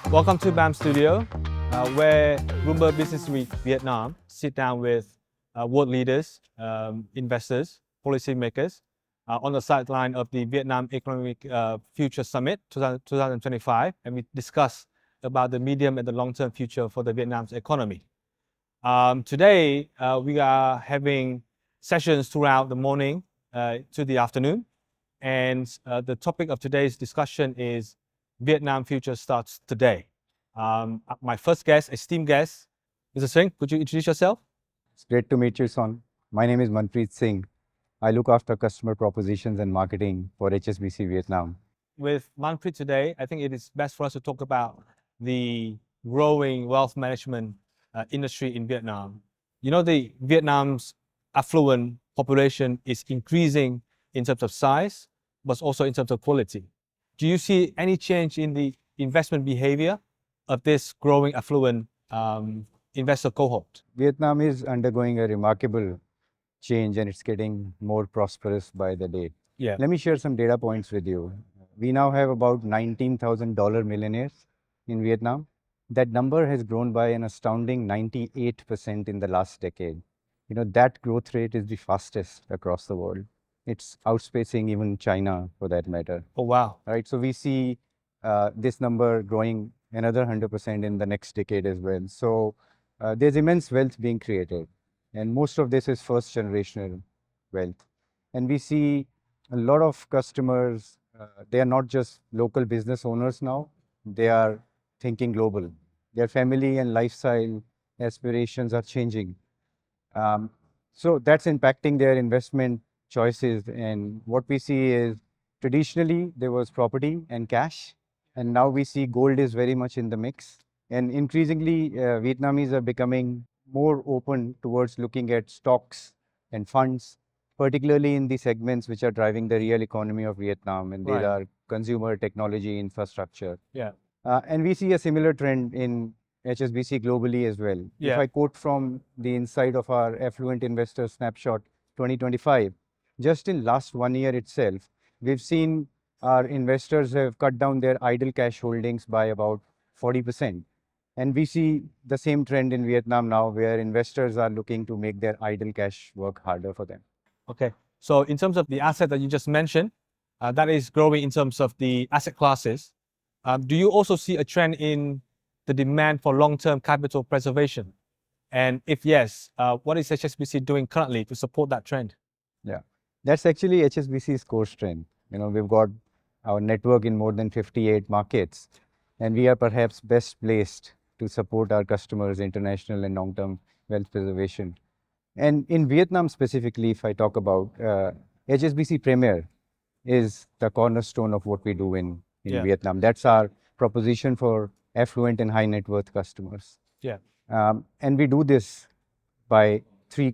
Welcome to BAM Studio, where Bloomberg Business Week Vietnam sit down with world leaders, investors, policymakers on the sideline of the Vietnam Economic Future Summit 2025, and we discuss about the medium and the long-term future for the Vietnam's economy. Today, we are having sessions throughout the morning to the afternoon, and the topic of today's discussion is Vietnam Future Starts Today. My first guest, esteemed guest, Mr. Singh, could you introduce yourself? It's great to meet you, Son. My name is Manpreet Singh. I look after customer propositions and marketing for HSBC Vietnam. With Manpreet today, I think it is best for us to talk about the growing wealth management industry in Vietnam. You know, the Vietnam's affluent population is increasing in terms of size, but also in terms of quality. Do you see any change in the investment behavior of this growing affluent investor cohort? Vietnam is undergoing a remarkable change and it's getting more prosperous by the day. Yeah. Let me share some data points with you. We now have about $19,000 millionaires in Vietnam. That number has grown by an astounding 98% in the last decade. You know, that growth rate is the fastest across the world. It's outspacing even China for that matter. Oh, wow. Right. So we see this number growing another 100% in the next decade as well. So there's immense wealth being created. And most of this is first generational wealth. And we see a lot of customers, they are not just local business owners now, they are thinking global. Their family and lifestyle aspirations are changing. So that's impacting their investment choices. And what we see is traditionally there was property and cash, and now we see gold is very much in the mix. And increasingly, Vietnamese are becoming more open towards looking at stocks and funds, particularly in the segments which are driving the real economy of Vietnam, and these are consumer technology infrastructure. Yeah. And we see a similar trend in HSBC globally as well. Yeah. If I quote from the inside of our Affluent Investor Snapshot 2025, just in last 1 year itself, we've seen our investors have cut down their idle cash holdings by about 40%. And we see the same trend in Vietnam now, where investors are looking to make their idle cash work harder for them. Okay. So in terms of the asset that you just mentioned, that is growing in terms of the asset classes. Do you also see a trend in the demand for long-term capital preservation? And if yes, what is HSBC doing currently to support that trend? Yeah, that's actually HSBC's core strength. You know, we've got our network in more than 58 markets, and we are perhaps best placed to support our customers' international and long-term wealth preservation. And in Vietnam specifically, if I talk about HSBC Premier is the cornerstone of what we do in Vietnam. That's our proposition for affluent and high net worth customers. Yeah. And we do this by three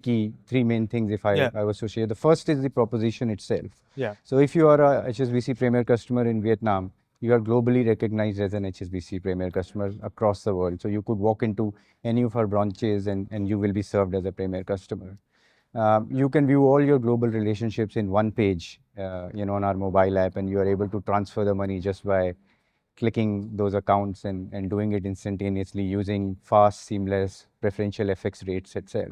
main things if I was to share. The first is the proposition itself. Yeah. So if you are a HSBC Premier customer in Vietnam, you are globally recognized as an HSBC Premier customer across the world. So you could walk into any of our branches and you will be served as a Premier customer. You can view all your global relationships in one page, on our mobile app, and you are able to transfer the money just by clicking those accounts and doing it instantaneously using fast, seamless, preferential FX rates itself.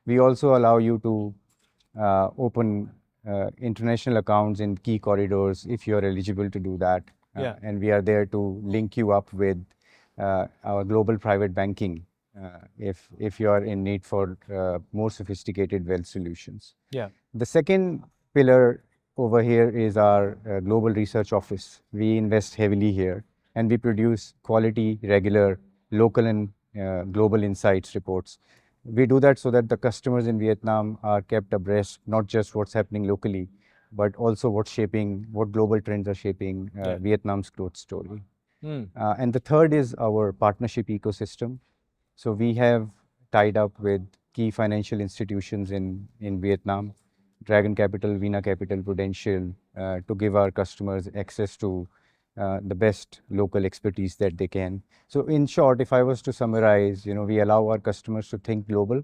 We also allow you to open international accounts in key corridors if you are eligible to do that. And we are there to link you up with our global private banking if you are in need for more sophisticated wealth solutions. Yeah. The second pillar over here is our global research office. We invest heavily here and we produce quality, regular, local and global insights reports. We do that so that the customers in Vietnam are kept abreast, not just what's happening locally, but also what global trends are shaping Vietnam's growth story. And the third is our partnership ecosystem. So we have tied up with key financial institutions in Vietnam, Dragon Capital, Vina Capital, Prudential, to give our customers access to the best local expertise that they can. So in short, if I was to summarize, we allow our customers to think global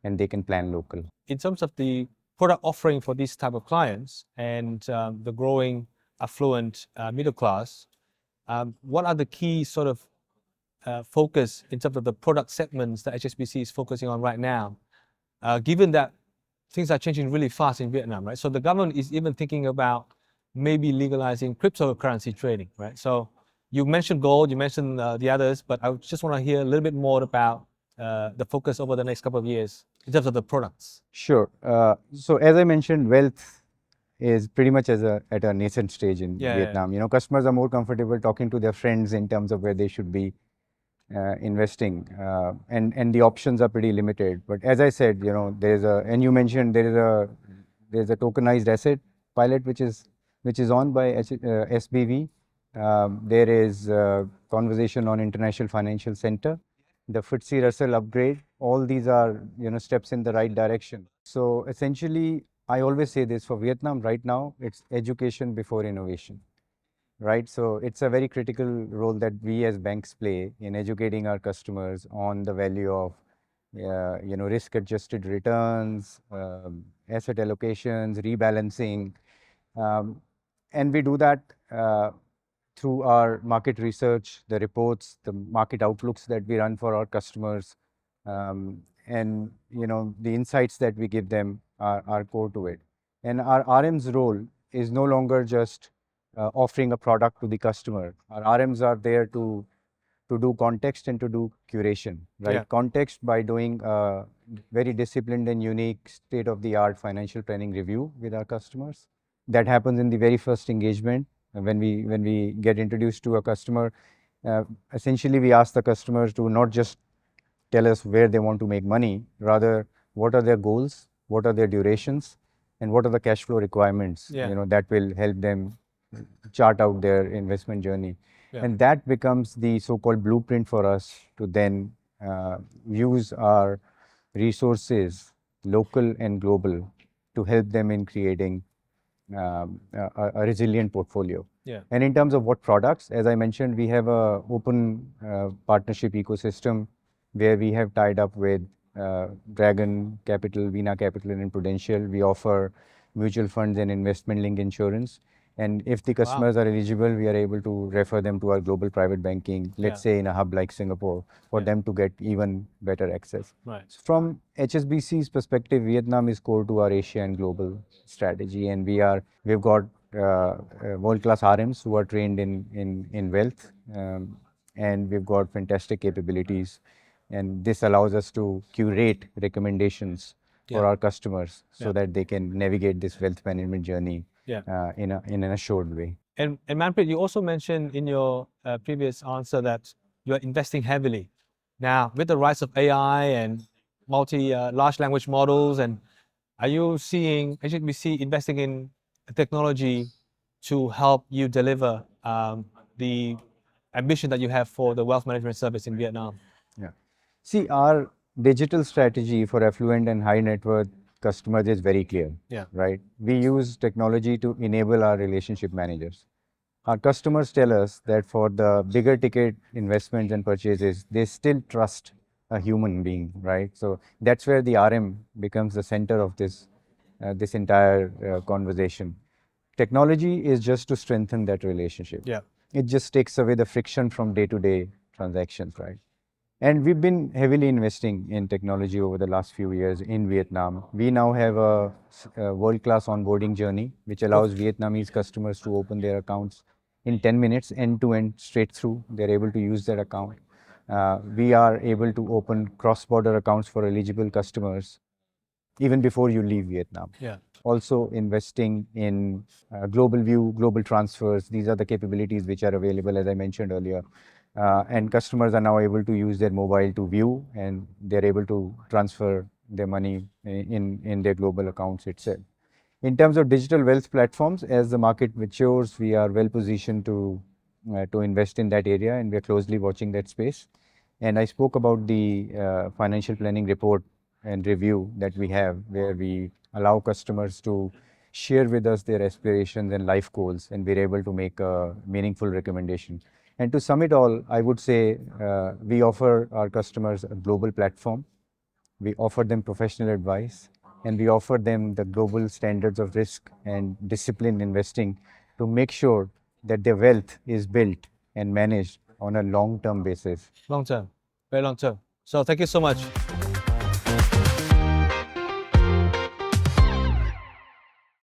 and they can plan local. In terms of the product offering for these type of clients and the growing affluent middle class, what are the key sort of focus in terms of the product segments that HSBC is focusing on right now, given that things are changing really fast in Vietnam, right? So the government is even thinking about maybe legalizing cryptocurrency trading, right? So you mentioned gold, you mentioned the others, but I just want to hear a little bit more about the focus over the next couple of years in terms of the products. Sure. So as I mentioned, wealth is pretty much at a nascent stage in Vietnam. You know, customers are more comfortable talking to their friends in terms of where they should be investing, and the options are pretty limited. But as I said, you know, and you mentioned there's a tokenized asset pilot which is on by SBV. There is conversation on International Financial Center, the FTSE Russell upgrade. All these are, you know, steps in the right direction. So essentially, I always say this for Vietnam right now, it's education before innovation, right? So it's a very critical role that we as banks play in educating our customers on the value of, you know, risk-adjusted returns, asset allocations, rebalancing, and we do that through our market research, the reports, the market outlooks that we run for our customers, and you know, the insights that we give them are core to it. And our RM's role is no longer just offering a product to the customer. Our RMs are there to do context and to do curation, right? Yeah. Context by doing a very disciplined and unique state-of-the-art financial planning review with our customers. That happens in the very first engagement. When we get introduced to a customer, essentially we ask the customers to not just tell us where they want to make money, rather what are their goals, what are their durations, and what are the cash flow requirements, Yeah. you know, that will help them chart out their investment journey. Yeah. And that becomes the so-called blueprint for us to then use our resources, local and global, to help them in creating a resilient portfolio. Yeah. And in terms of what products, as I mentioned, we have a open partnership ecosystem where we have tied up with Dragon Capital, Vina Capital, and Prudential. We offer mutual funds and investment-linked insurance. And if the customers are eligible, we are able to refer them to our global private banking, let's say in a hub like Singapore, for them to get even better access. Right. So from HSBC's perspective, Vietnam is core to our Asia and global strategy, and we've got world-class RMs who are trained in wealth, and we've got fantastic capabilities, and this allows us to curate recommendations for our customers so that they can navigate this wealth management journey in an assured way. And Manpreet, you also mentioned in your previous answer that you are investing heavily. Now, with the rise of AI and large language models, and are you seeing HSBC investing in technology to help you deliver the ambition that you have for the wealth management service in Vietnam? Yeah. See, our digital strategy for affluent and high net worth customers is very clear, right? We use technology to enable our relationship managers. Our customers tell us that for the bigger ticket investments and purchases, they still trust a human being, right? So that's where the RM becomes the center of this entire conversation. Technology is just to strengthen that relationship. Yeah. It just takes away the friction from day-to-day transactions, right? And we've been heavily investing in technology over the last few years in Vietnam. We now have a world-class onboarding journey, which allows Vietnamese customers to open their accounts in 10 minutes, end-to-end, straight through. They're able to use their account. We are able to open cross-border accounts for eligible customers even before you leave Vietnam. Yeah. Also investing in global view, global transfers. These are the capabilities which are available, as I mentioned earlier. And customers are now able to use their mobile to view, and they're able to transfer their money in their global accounts itself. In terms of digital wealth platforms, as the market matures, we are well positioned to invest in that area, and we're closely watching that space. And I spoke about the financial planning report and review that we have, where we allow customers to share with us their aspirations and life goals, and we're able to make a meaningful recommendation. And to sum it all, I would say we offer our customers a global platform. We offer them professional advice, and we offer them the global standards of risk and disciplined investing to make sure that their wealth is built and managed on a long-term basis. Long term, very long term. So thank you so much.